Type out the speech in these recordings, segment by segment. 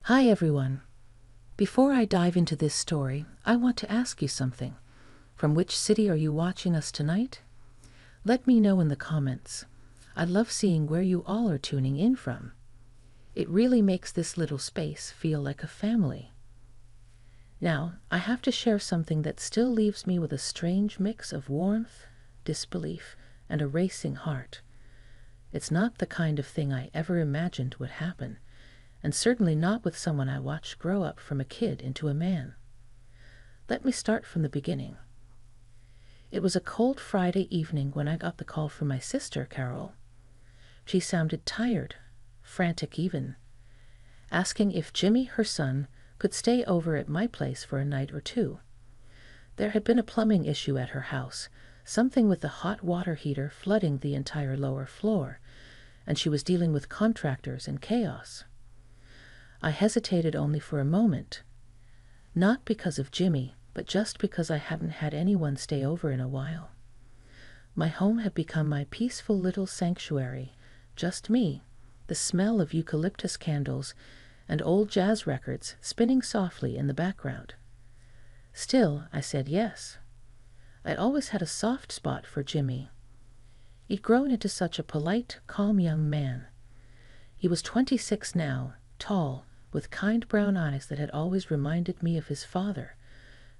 Hi everyone. Before I dive into this story, I want to ask you something. From which city are you watching us tonight? Let me know in the comments. I love seeing where you all are tuning in from. It really makes this little space feel like a family. Now, I have to share something that still leaves me with a strange mix of warmth, disbelief, and a racing heart. It's not the kind of thing I ever imagined would happen, and certainly not with someone I watched grow up from a kid into a man. Let me start from the beginning. It was a cold Friday evening when I got the call from my sister, Carol. She sounded tired, frantic even, asking if Jimmy, her son, could stay over at my place for a night or two. There had been a plumbing issue at her house, something with the hot water heater flooding the entire lower floor, and she was dealing with contractors and chaos. I hesitated only for a moment, not because of Jimmy, but just because I hadn't had anyone stay over in a while. My home had become my peaceful little sanctuary, just me, the smell of eucalyptus candles, and old jazz records spinning softly in the background. Still, I said yes. I'd always had a soft spot for Jimmy. He'd grown into such a polite, calm young man. He was 26 now, tall, with kind brown eyes that had always reminded me of his father,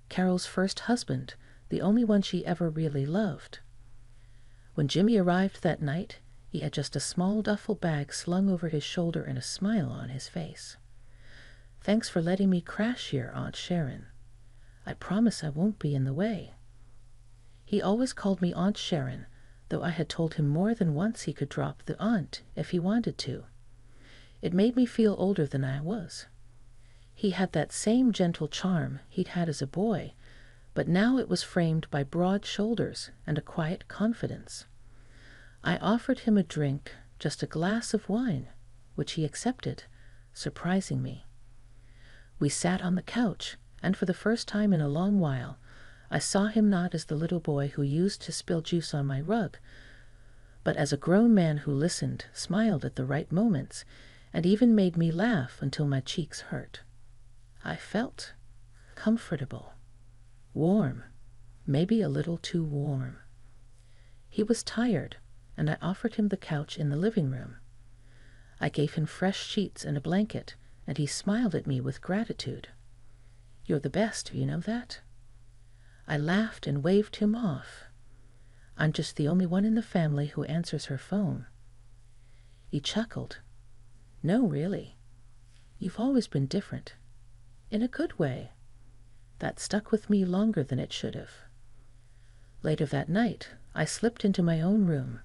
Carol's first husband, the only one she ever really loved. When Jimmy arrived that night, he had just a small duffel bag slung over his shoulder and a smile on his face. "Thanks for letting me crash here, Aunt Sharon. I promise I won't be in the way." He always called me Aunt Sharon, though I had told him more than once he could drop the aunt if he wanted to. It made me feel older than I was. He had that same gentle charm he'd had as a boy, but now it was framed by broad shoulders and a quiet confidence. I offered him a drink, just a glass of wine, which he accepted, surprising me. We sat on the couch, and for the first time in a long while, I saw him not as the little boy who used to spill juice on my rug, but as a grown man who listened, smiled at the right moments, and even made me laugh until my cheeks hurt. I felt comfortable, warm, maybe a little too warm. He was tired, and I offered him the couch in the living room. I gave him fresh sheets and a blanket, and he smiled at me with gratitude. "You're the best, you know that?" I laughed and waved him off. "I'm just the only one in the family who answers her phone." He chuckled. "No, really. You've always been different. In a good way. That stuck with me longer than it should have." Later that night, I slipped into my own room.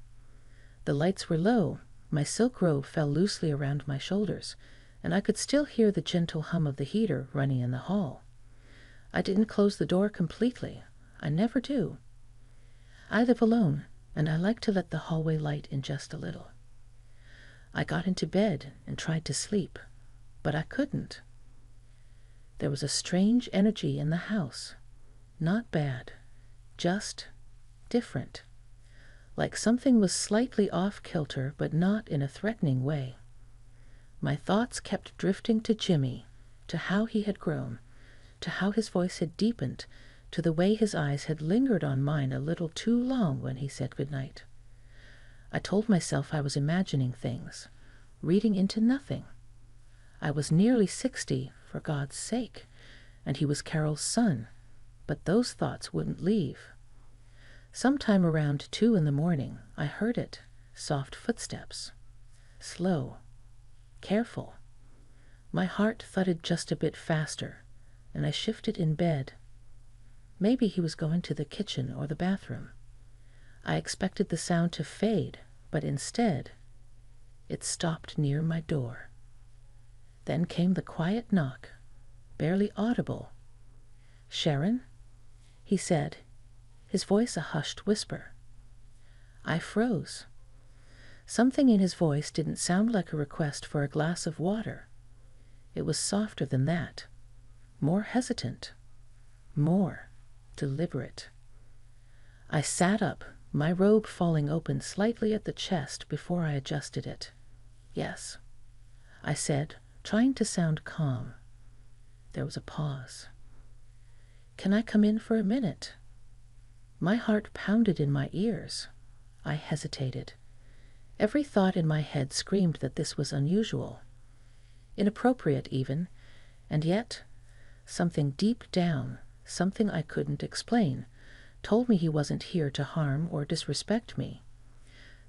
The lights were low, my silk robe fell loosely around my shoulders, and I could still hear the gentle hum of the heater running in the hall. I didn't close the door completely. I never do. I live alone, and I like to let the hallway light in just a little. I got into bed and tried to sleep, but I couldn't. There was a strange energy in the house. Not bad, just different. Like something was slightly off-kilter, but not in a threatening way. My thoughts kept drifting to Jimmy, to how he had grown, to how his voice had deepened, to the way his eyes had lingered on mine a little too long when he said goodnight. I told myself I was imagining things, reading into nothing. I was nearly 60, for God's sake, and he was Carol's son, but those thoughts wouldn't leave. Sometime around 2 in the morning, I heard it, soft footsteps. Slow, careful. My heart thudded just a bit faster, and I shifted in bed. Maybe he was going to the kitchen or the bathroom. I expected the sound to fade, but instead, it stopped near my door. Then came the quiet knock, barely audible. "Sharon?" he said, his voice a hushed whisper. I froze. Something in his voice didn't sound like a request for a glass of water. It was softer than that, more hesitant, more deliberate. I sat up, my robe falling open slightly at the chest before I adjusted it. "Yes," I said, trying to sound calm. There was a pause. "Can I come in for a minute?" My heart pounded in my ears. I hesitated. Every thought in my head screamed that this was unusual, inappropriate even, and yet something deep down, something I couldn't explain, told me he wasn't here to harm or disrespect me.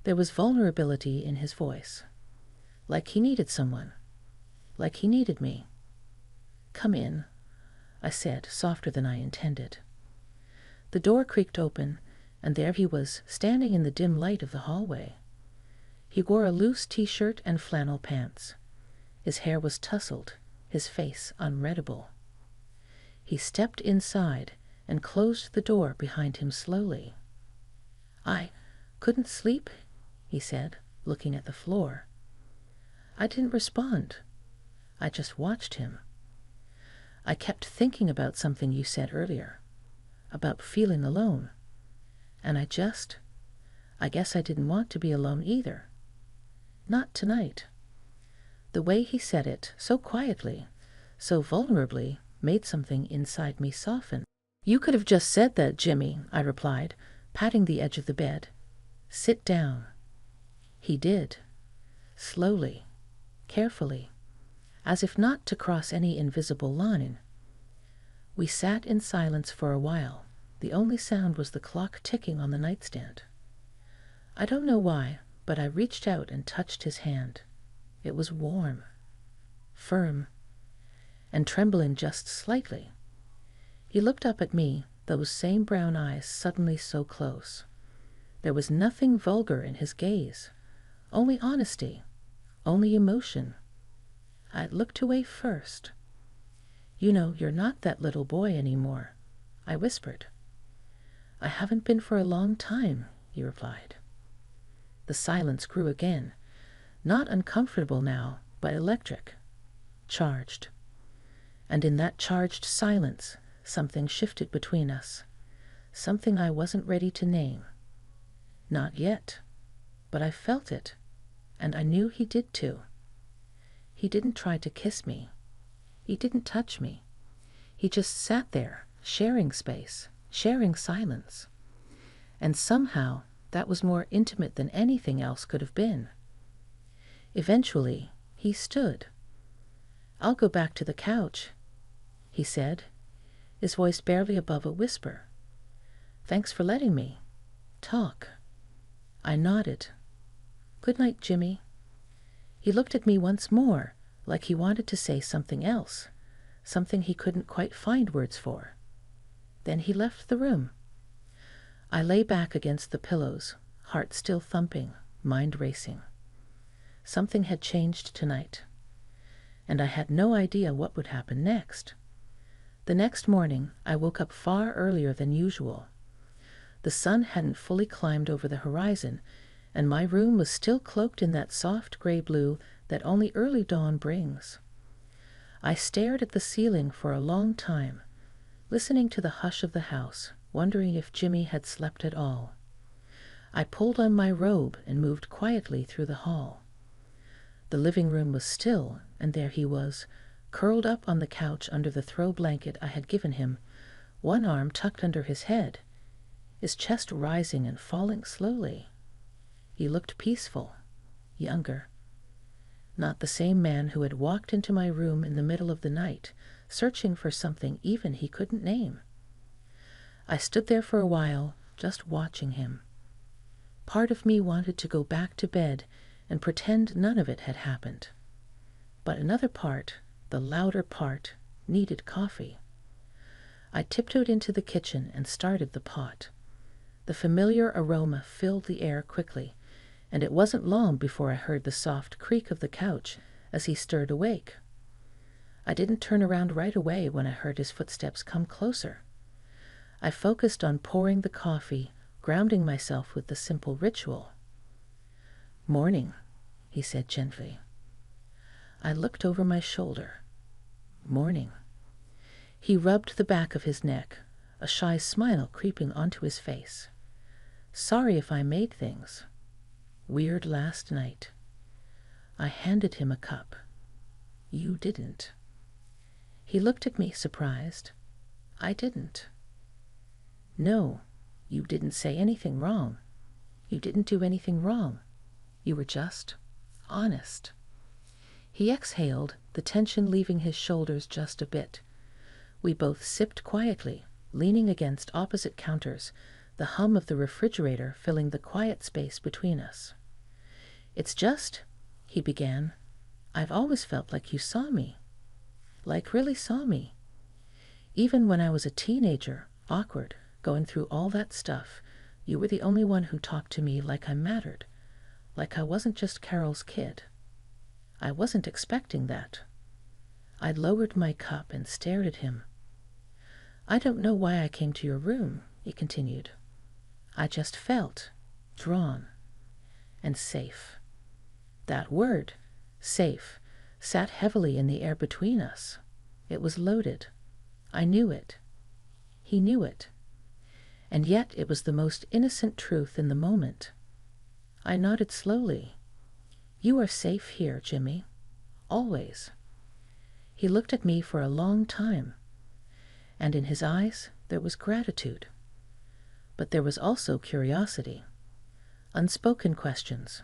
There was vulnerability in his voice, like he needed someone, like he needed me. "Come in," I said, softer than I intended. The door creaked open, and there he was, standing in the dim light of the hallway. He wore a loose t-shirt and flannel pants. His hair was tousled, his face unreadable. He stepped inside and closed the door behind him slowly. "I couldn't sleep," he said, looking at the floor. I didn't respond. I just watched him. "I kept thinking about something you said earlier, about feeling alone. And I guess I didn't want to be alone either. Not tonight." The way he said it, so quietly, so vulnerably, made something inside me soften. "You could have just said that, Jimmy," I replied, patting the edge of the bed. "Sit down." He did, slowly, carefully, as if not to cross any invisible line. We sat in silence for a while. The only sound was the clock ticking on the nightstand. I don't know why, but I reached out and touched his hand. It was warm, firm, and trembling just slightly. He looked up at me, those same brown eyes suddenly so close. There was nothing vulgar in his gaze, only honesty, only emotion. I looked away first. "You know, you're not that little boy anymore," I whispered. "I haven't been for a long time," he replied. The silence grew again, not uncomfortable now, but electric, charged. And in that charged silence, something shifted between us, something I wasn't ready to name. Not yet, but I felt it, and I knew he did too. He didn't try to kiss me. He didn't touch me. He just sat there, sharing space, sharing silence. And somehow that was more intimate than anything else could have been. Eventually, he stood. "I'll go back to the couch," he said, his voice barely above a whisper. "Thanks for letting me talk." I nodded. "Good night, Jimmy." He looked at me once more, like he wanted to say something else, something he couldn't quite find words for. Then he left the room. I lay back against the pillows, heart still thumping, mind racing. Something had changed tonight, and I had no idea what would happen next. The next morning, I woke up far earlier than usual. The sun hadn't fully climbed over the horizon, and my room was still cloaked in that soft gray blue that only early dawn brings. I stared at the ceiling for a long time, listening to the hush of the house, wondering if Jimmy had slept at all. I pulled on my robe and moved quietly through the hall. The living room was still, and there he was, curled up on the couch under the throw blanket I had given him, one arm tucked under his head, his chest rising and falling slowly. He looked peaceful, younger. Not the same man who had walked into my room in the middle of the night, searching for something even he couldn't name. I stood there for a while, just watching him. Part of me wanted to go back to bed and pretend none of it had happened. But another part, the louder part, needed coffee. I tiptoed into the kitchen and started the pot. The familiar aroma filled the air quickly, and it wasn't long before I heard the soft creak of the couch as he stirred awake. I didn't turn around right away when I heard his footsteps come closer. I focused on pouring the coffee, grounding myself with the simple ritual. "Morning," he said gently. I looked over my shoulder. "Morning." He rubbed the back of his neck, a shy smile creeping onto his face. "Sorry if I made things. Weird last night." I handed him a cup. You didn't. He looked at me, surprised. I didn't. No, you didn't say anything wrong. You didn't do anything wrong. You were just honest. He exhaled, the tension leaving his shoulders just a bit. We both sipped quietly, leaning against opposite counters, the hum of the refrigerator filling the quiet space between us. It's just, he began, I've always felt like you saw me. Like really saw me. Even when I was a teenager, awkward, going through all that stuff, you were the only one who talked to me like I mattered, like I wasn't just Carol's kid. I wasn't expecting that. I lowered my cup and stared at him. I don't know why I came to your room, he continued. I just felt drawn and safe. That word, safe, sat heavily in the air between us. It was loaded. I knew it. He knew it. And yet it was the most innocent truth in the moment. I nodded slowly. You are safe here, Jimmy. Always. He looked at me for a long time, and in his eyes there was gratitude. But there was also curiosity, unspoken questions,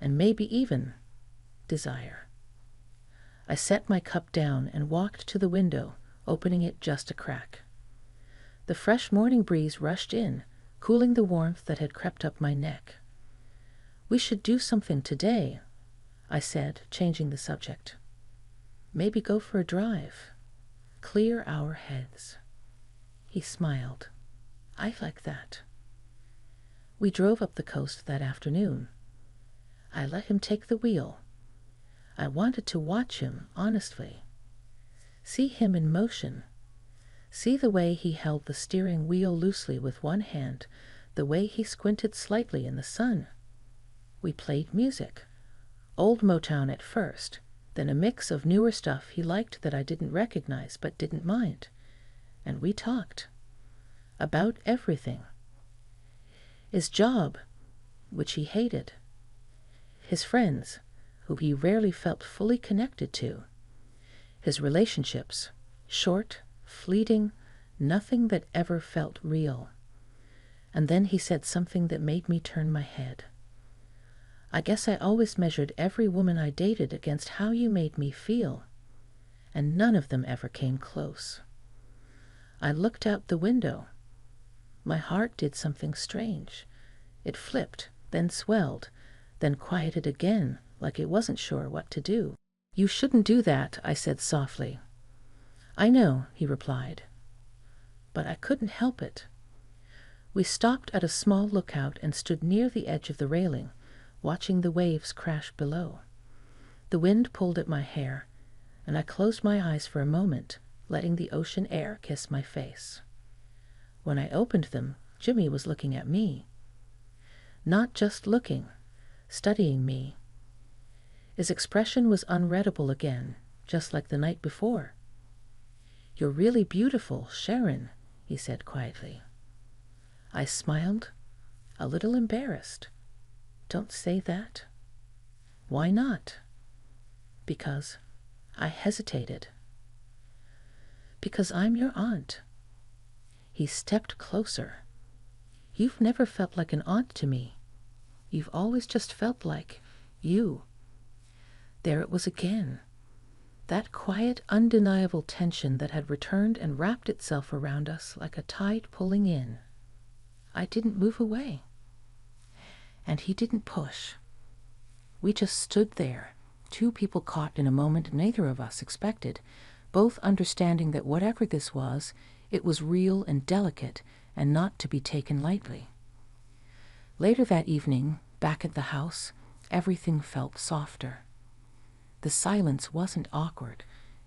and maybe even desire. I set my cup down and walked to the window, opening it just a crack. The fresh morning breeze rushed in, cooling the warmth that had crept up my neck. We should do something today, I said, changing the subject. Maybe go for a drive. Clear our heads. He smiled. I like that. We drove up the coast that afternoon. I let him take the wheel. I wanted to watch him, honestly. See him in motion. See the way he held the steering wheel loosely with one hand, the way he squinted slightly in the sun. We played music. Old Motown at first, then a mix of newer stuff he liked that I didn't recognize but didn't mind. And we talked. About everything. His job, which he hated. His friends, who he rarely felt fully connected to. His relationships, short, fleeting, nothing that ever felt real. And then he said something that made me turn my head. I guess I always measured every woman I dated against how you made me feel, and none of them ever came close. I looked out the window. My heart did something strange. It flipped, then swelled, then quieted again, like it wasn't sure what to do. You shouldn't do that, I said softly. I know, he replied. But I couldn't help it. We stopped at a small lookout and stood near the edge of the railing, watching the waves crash below. The wind pulled at my hair, and I closed my eyes for a moment, letting the ocean air kiss my face. When I opened them, Jimmy was looking at me. Not just looking, studying me. His expression was unreadable again, just like the night before. You're really beautiful, Sharon, he said quietly. I smiled, a little embarrassed. Don't say that. Why not? Because I hesitated. Because I'm your aunt. He stepped closer. You've never felt like an aunt to me. You've always just felt like you. There it was again. That quiet, undeniable tension that had returned and wrapped itself around us like a tide pulling in. I didn't move away. And he didn't push. We just stood there, two people caught in a moment neither of us expected, both understanding that whatever this was, it was real and delicate and not to be taken lightly. Later that evening, back at the house, everything felt softer. The silence wasn't awkward.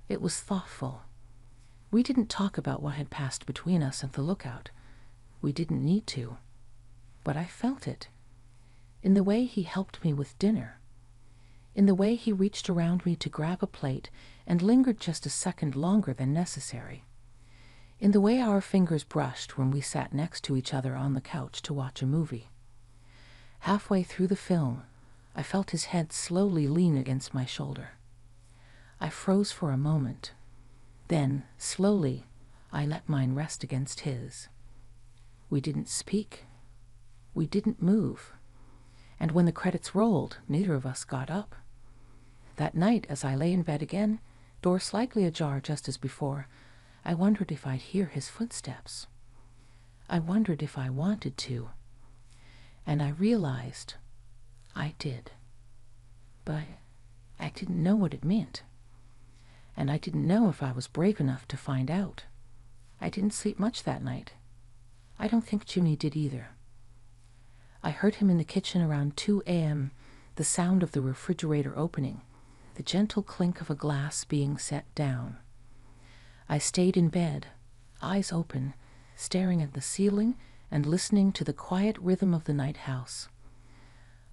It was thoughtful. We didn't talk about what had passed between us at the lookout. We didn't need to. But I felt it. In the way he helped me with dinner. In the way he reached around me to grab a plate and lingered just a second longer than necessary. In the way our fingers brushed when we sat next to each other on the couch to watch a movie. Halfway through the film, I felt his head slowly lean against my shoulder. I froze for a moment. Then, slowly, I let mine rest against his. We didn't speak. We didn't move. And when the credits rolled, neither of us got up. That night, as I lay in bed again, door slightly ajar just as before, I wondered if I'd hear his footsteps. I wondered if I wanted to. And I realized I did. But I didn't know what it meant. And I didn't know if I was brave enough to find out. I didn't sleep much that night. I don't think Jimmy did either. I heard him in the kitchen around 2 a.m., the sound of the refrigerator opening, the gentle clink of a glass being set down. I stayed in bed, eyes open, staring at the ceiling and listening to the quiet rhythm of the night house.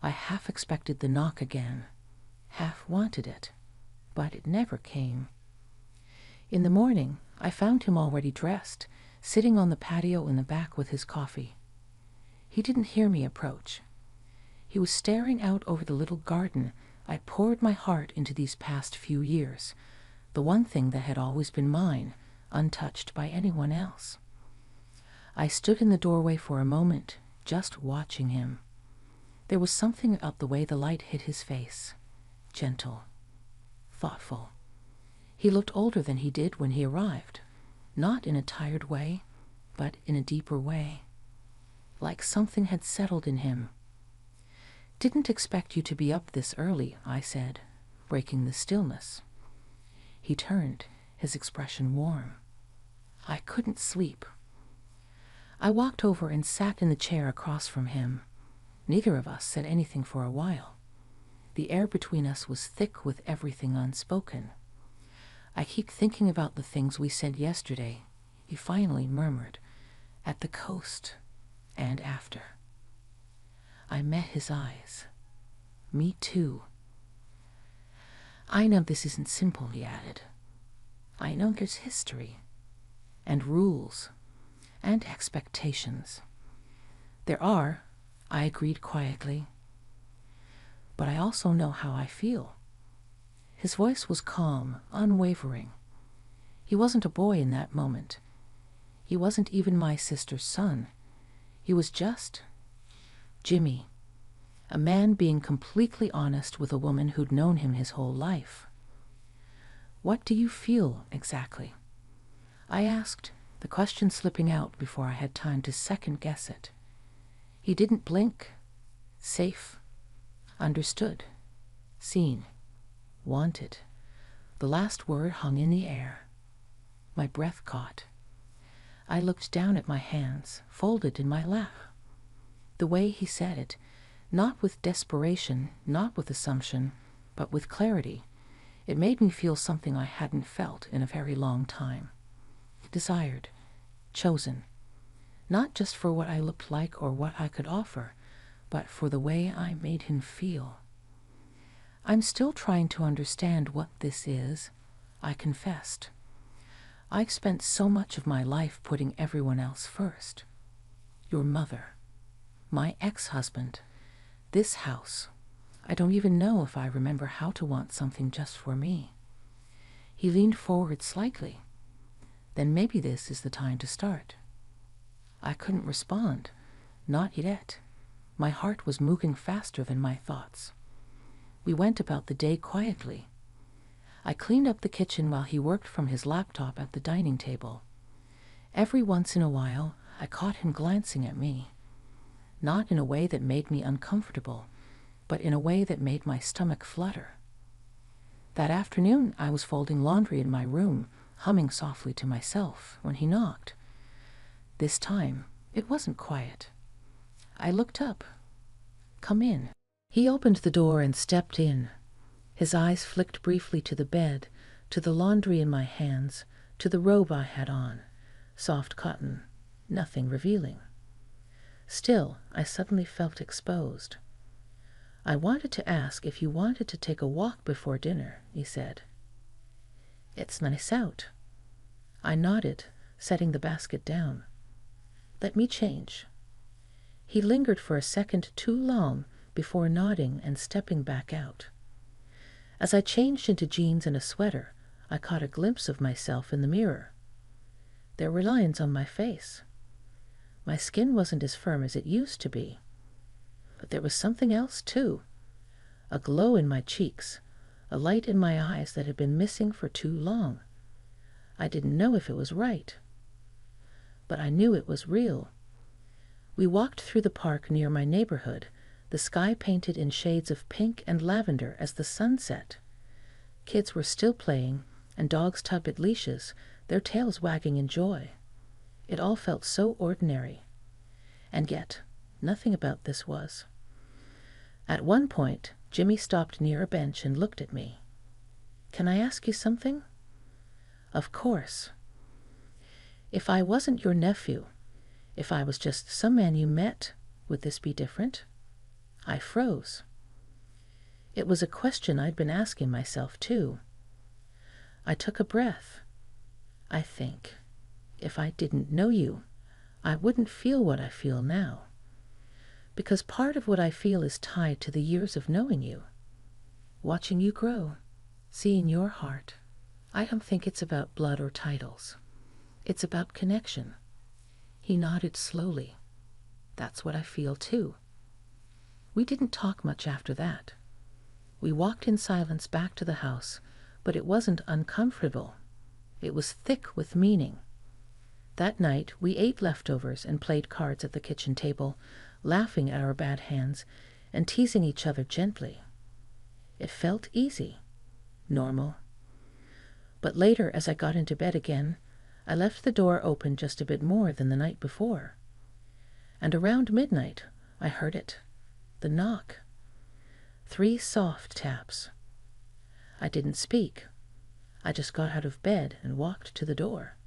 I half expected the knock again, half wanted it, but it never came. In the morning, I found him already dressed, sitting on the patio in the back with his coffee. He didn't hear me approach. He was staring out over the little garden I'd poured my heart into these past few years, the one thing that had always been mine, untouched by anyone else. I stood in the doorway for a moment, just watching him. There was something about the way the light hit his face. Gentle. Thoughtful. He looked older than he did when he arrived. Not in a tired way, but in a deeper way. Like something had settled in him. "Didn't expect you to be up this early," I said, breaking the stillness. He turned, his expression warm. I couldn't sleep. I walked over and sat in the chair across from him. Neither of us said anything for a while. The air between us was thick with everything unspoken. "I keep thinking about the things we said yesterday," he finally murmured, "at the coast and after." I met his eyes. "Me too." "I know this isn't simple," he added. "I know there's history, and rules, and expectations." "There are," I agreed quietly. "But I also know how I feel." His voice was calm, unwavering. He wasn't a boy in that moment. He wasn't even my sister's son. He was just Jimmy, a man being completely honest with a woman who'd known him his whole life. "What do you feel exactly?" I asked, the question slipping out before I had time to second-guess it. He didn't blink. Safe. Understood. Seen. Wanted. The last word hung in the air. My breath caught. I looked down at my hands, folded in my lap. The way he said it, not with desperation, not with assumption, but with clarity, it made me feel something I hadn't felt in a very long time. Desired. Chosen. Not just for what I looked like or what I could offer, but for the way I made him feel. "I'm still trying to understand what this is," I confessed. "I've spent so much of my life putting everyone else first. Your mother, my ex-husband, this house. I don't even know if I remember how to want something just for me." He leaned forward slightly. "Then maybe this is the time to start." I couldn't respond. Not yet. My heart was moving faster than my thoughts. We went about the day quietly. I cleaned up the kitchen while he worked from his laptop at the dining table. Every once in a while, I caught him glancing at me. Not in a way that made me uncomfortable, but in a way that made my stomach flutter. That afternoon, I was folding laundry in my room, humming softly to myself, when he knocked. This time, it wasn't quiet. I looked up. "Come in." He opened the door and stepped in. His eyes flicked briefly to the bed, to the laundry in my hands, to the robe I had on. Soft cotton, nothing revealing. Still, I suddenly felt exposed. "I wanted to ask if you wanted to take a walk before dinner," he said. "It's nice out." I nodded, setting the basket down. "Let me change." He lingered for a second too long before nodding and stepping back out. As I changed into jeans and a sweater, I caught a glimpse of myself in the mirror. There were lines on my face. My skin wasn't as firm as it used to be. But there was something else, too. A glow in my cheeks, a light in my eyes that had been missing for too long. I didn't know if it was right, but I knew it was real. We walked through the park near my neighborhood, the sky painted in shades of pink and lavender as the sun set. Kids were still playing, and dogs tugged at leashes, their tails wagging in joy. It all felt so ordinary. And yet, nothing about this was. At one point, Jimmy stopped near a bench and looked at me. "Can I ask you something?" "Of course." "If I wasn't your nephew, if I was just some man you met, would this be different?" I froze. It was a question I'd been asking myself, too. I took a breath. I think, if I didn't know you, I wouldn't feel what I feel now. Because part of what I feel is tied to the years of knowing you, watching you grow, seeing your heart. I don't think it's about blood or titles. It's about connection. He nodded slowly. That's what I feel, too. We didn't talk much after that. We walked in silence back to the house, but it wasn't uncomfortable. It was thick with meaning. That night, we ate leftovers and played cards at the kitchen table, laughing at our bad hands and teasing each other gently. It felt easy, normal. But later, as I got into bed again, I left the door open just a bit more than the night before. And around midnight, I heard it. The knock. 3 soft taps. I didn't speak. I just got out of bed and walked to the door.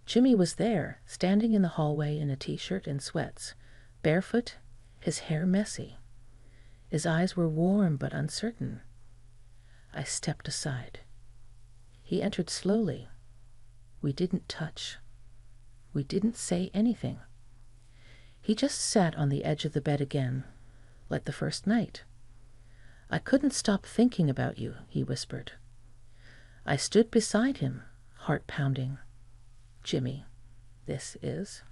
Jimmy was there, standing in the hallway in a t-shirt and sweats, barefoot, his hair messy. His eyes were warm but uncertain. I stepped aside. He entered slowly. We didn't touch. We didn't say anything. He just sat on the edge of the bed again, like the first night. "I couldn't stop thinking about you," he whispered. I stood beside him, heart pounding. "Jimmy, this is—"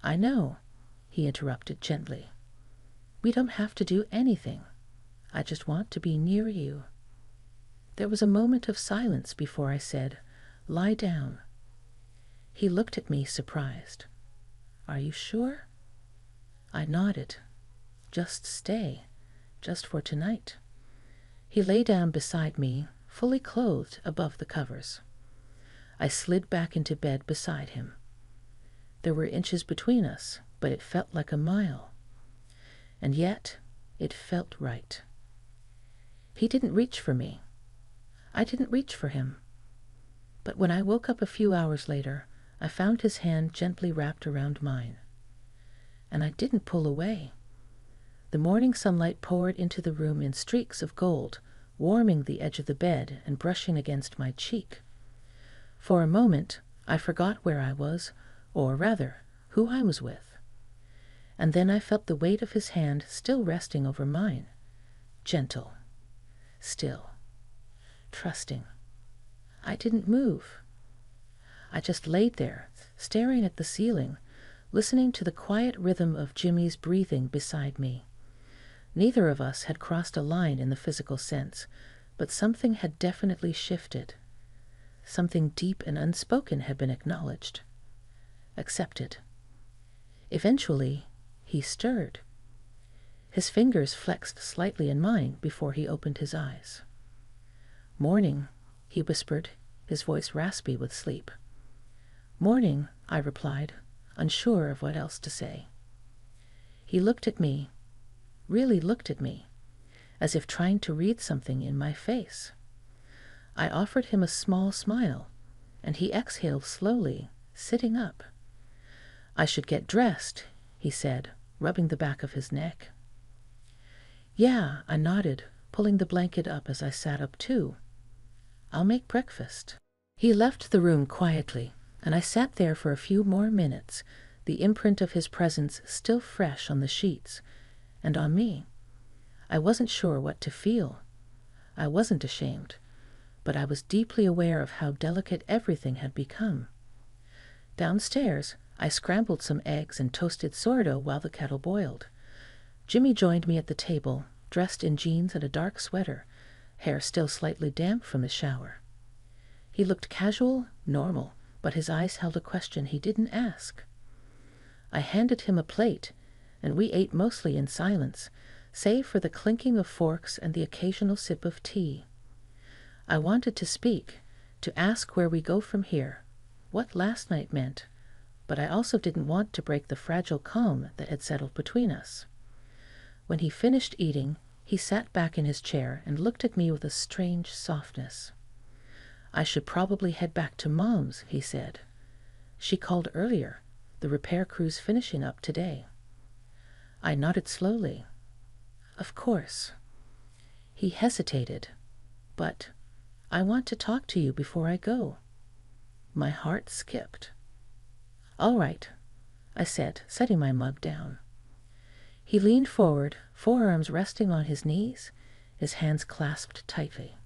"I know," he interrupted gently. "We don't have to do anything. I just want to be near you." There was a moment of silence before I said, "Lie down." He looked at me, surprised. "Are you sure?" I nodded. "Just stay, just for tonight." He lay down beside me, fully clothed above the covers. I slid back into bed beside him. There were inches between us, but it felt like a mile. And yet, it felt right. He didn't reach for me. I didn't reach for him. But when I woke up a few hours later, I found his hand gently wrapped around mine. And I didn't pull away. The morning sunlight poured into the room in streaks of gold, warming the edge of the bed and brushing against my cheek. For a moment, I forgot where I was, or rather, who I was with. And then I felt the weight of his hand still resting over mine. Gentle. Still. Trusting. I didn't move. I just laid there, staring at the ceiling, listening to the quiet rhythm of Jimmy's breathing beside me. Neither of us had crossed a line in the physical sense, but something had definitely shifted. Something deep and unspoken had been acknowledged, accepted. Eventually, he stirred. His fingers flexed slightly in mine before he opened his eyes. "Morning," he whispered, his voice raspy with sleep. "Morning," I replied, unsure of what else to say. He looked at me, really looked at me, as if trying to read something in my face. I offered him a small smile, and he exhaled slowly, sitting up. "I should get dressed," he said, rubbing the back of his neck. "Yeah," I nodded, pulling the blanket up as I sat up too. "I'll make breakfast." He left the room quietly, and I sat there for a few more minutes, the imprint of his presence still fresh on the sheets and on me. I wasn't sure what to feel. I wasn't ashamed, but I was deeply aware of how delicate everything had become. Downstairs, I scrambled some eggs and toasted sourdough while the kettle boiled. Jimmy joined me at the table, dressed in jeans and a dark sweater, hair still slightly damp from the shower. He looked casual, normal, but his eyes held a question he didn't ask. I handed him a plate, and we ate mostly in silence, save for the clinking of forks and the occasional sip of tea. I wanted to speak, to ask where we go from here, what last night meant, but I also didn't want to break the fragile calm that had settled between us. When he finished eating, he sat back in his chair and looked at me with a strange softness. "I should probably head back to Mom's," he said. "She called earlier. The repair crew's finishing up today." I nodded slowly. "Of course." He hesitated. "But I want to talk to you before I go." My heart skipped. "All right," I said, setting my mug down. He leaned forward, forearms resting on his knees, his hands clasped tightly.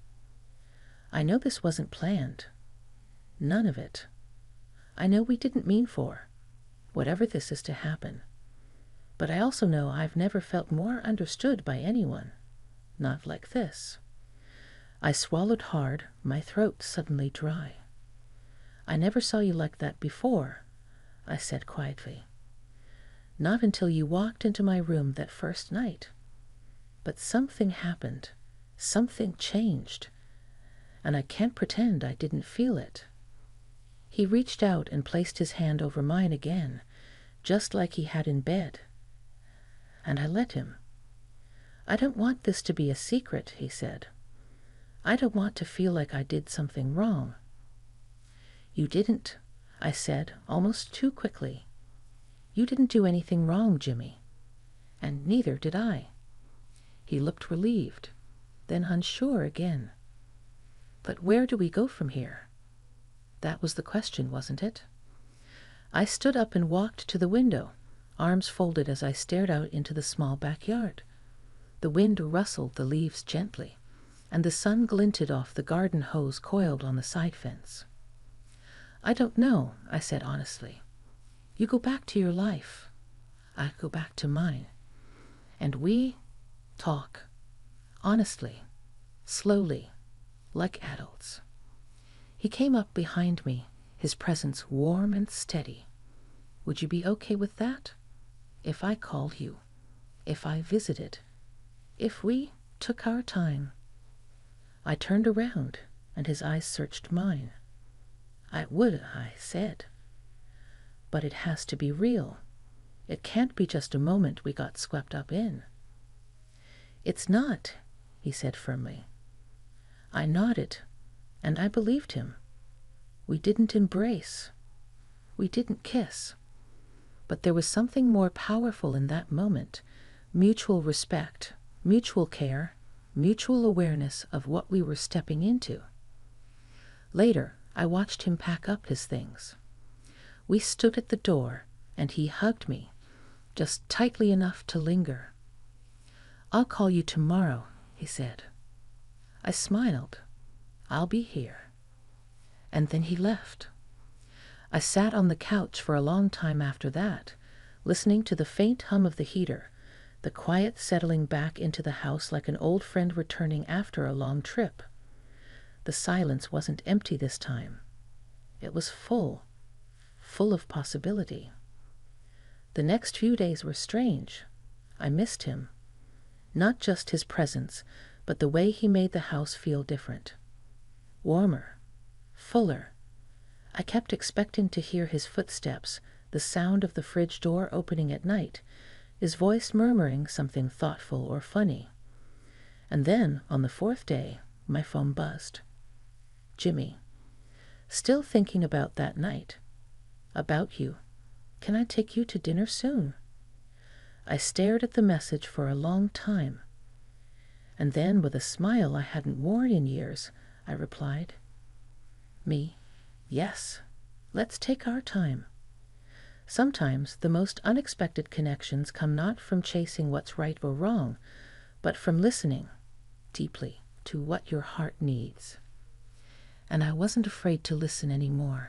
"I know this wasn't planned. None of it. I know we didn't mean for whatever this is to happen. But I also know I've never felt more understood by anyone. Not like this." I swallowed hard, my throat suddenly dry. "I never saw you like that before," I said quietly. "Not until you walked into my room that first night. But something happened. Something changed. And I can't pretend I didn't feel it." He reached out and placed his hand over mine again, just like he had in bed. And I let him. "I don't want this to be a secret," he said. "I don't want to feel like I did something wrong." "You didn't," I said, almost too quickly. "You didn't do anything wrong, Jimmy. And neither did I." He looked relieved, then unsure again. "But where do we go from here?" That was the question, wasn't it? I stood up and walked to the window, arms folded as I stared out into the small backyard. The wind rustled the leaves gently, and the sun glinted off the garden hose coiled on the side fence. "I don't know," I said honestly. "You go back to your life. I go back to mine. And we talk. Honestly. Slowly. Like adults." He came up behind me, his presence warm and steady. "Would you be okay with that? If I called you? If I visited? If we took our time?" I turned around, and his eyes searched mine. "I would," I said. "But it has to be real. It can't be just a moment we got swept up in." "It's not," he said firmly. I nodded, and I believed him. We didn't embrace. We didn't kiss. But there was something more powerful in that moment, mutual respect, mutual care, mutual awareness of what we were stepping into. Later, I watched him pack up his things. We stood at the door, and he hugged me, just tightly enough to linger. "I'll call you tomorrow," he said. I smiled. "I'll be here." And then he left. I sat on the couch for a long time after that, listening to the faint hum of the heater, the quiet settling back into the house like an old friend returning after a long trip. The silence wasn't empty this time. It was full of possibility. The next few days were strange. I missed him. Not just his presence, but the way he made the house feel different. Warmer. Fuller. I kept expecting to hear his footsteps, the sound of the fridge door opening at night, his voice murmuring something thoughtful or funny. And then, on the fourth day, my phone buzzed. "Jimmy. Still thinking about that night. About you. Can I take you to dinner soon?" I stared at the message for a long time. And then, with a smile I hadn't worn in years, I replied, "Me, yes. Let's take our time." Sometimes the most unexpected connections come not from chasing what's right or wrong, but from listening, deeply, to what your heart needs. And I wasn't afraid to listen anymore.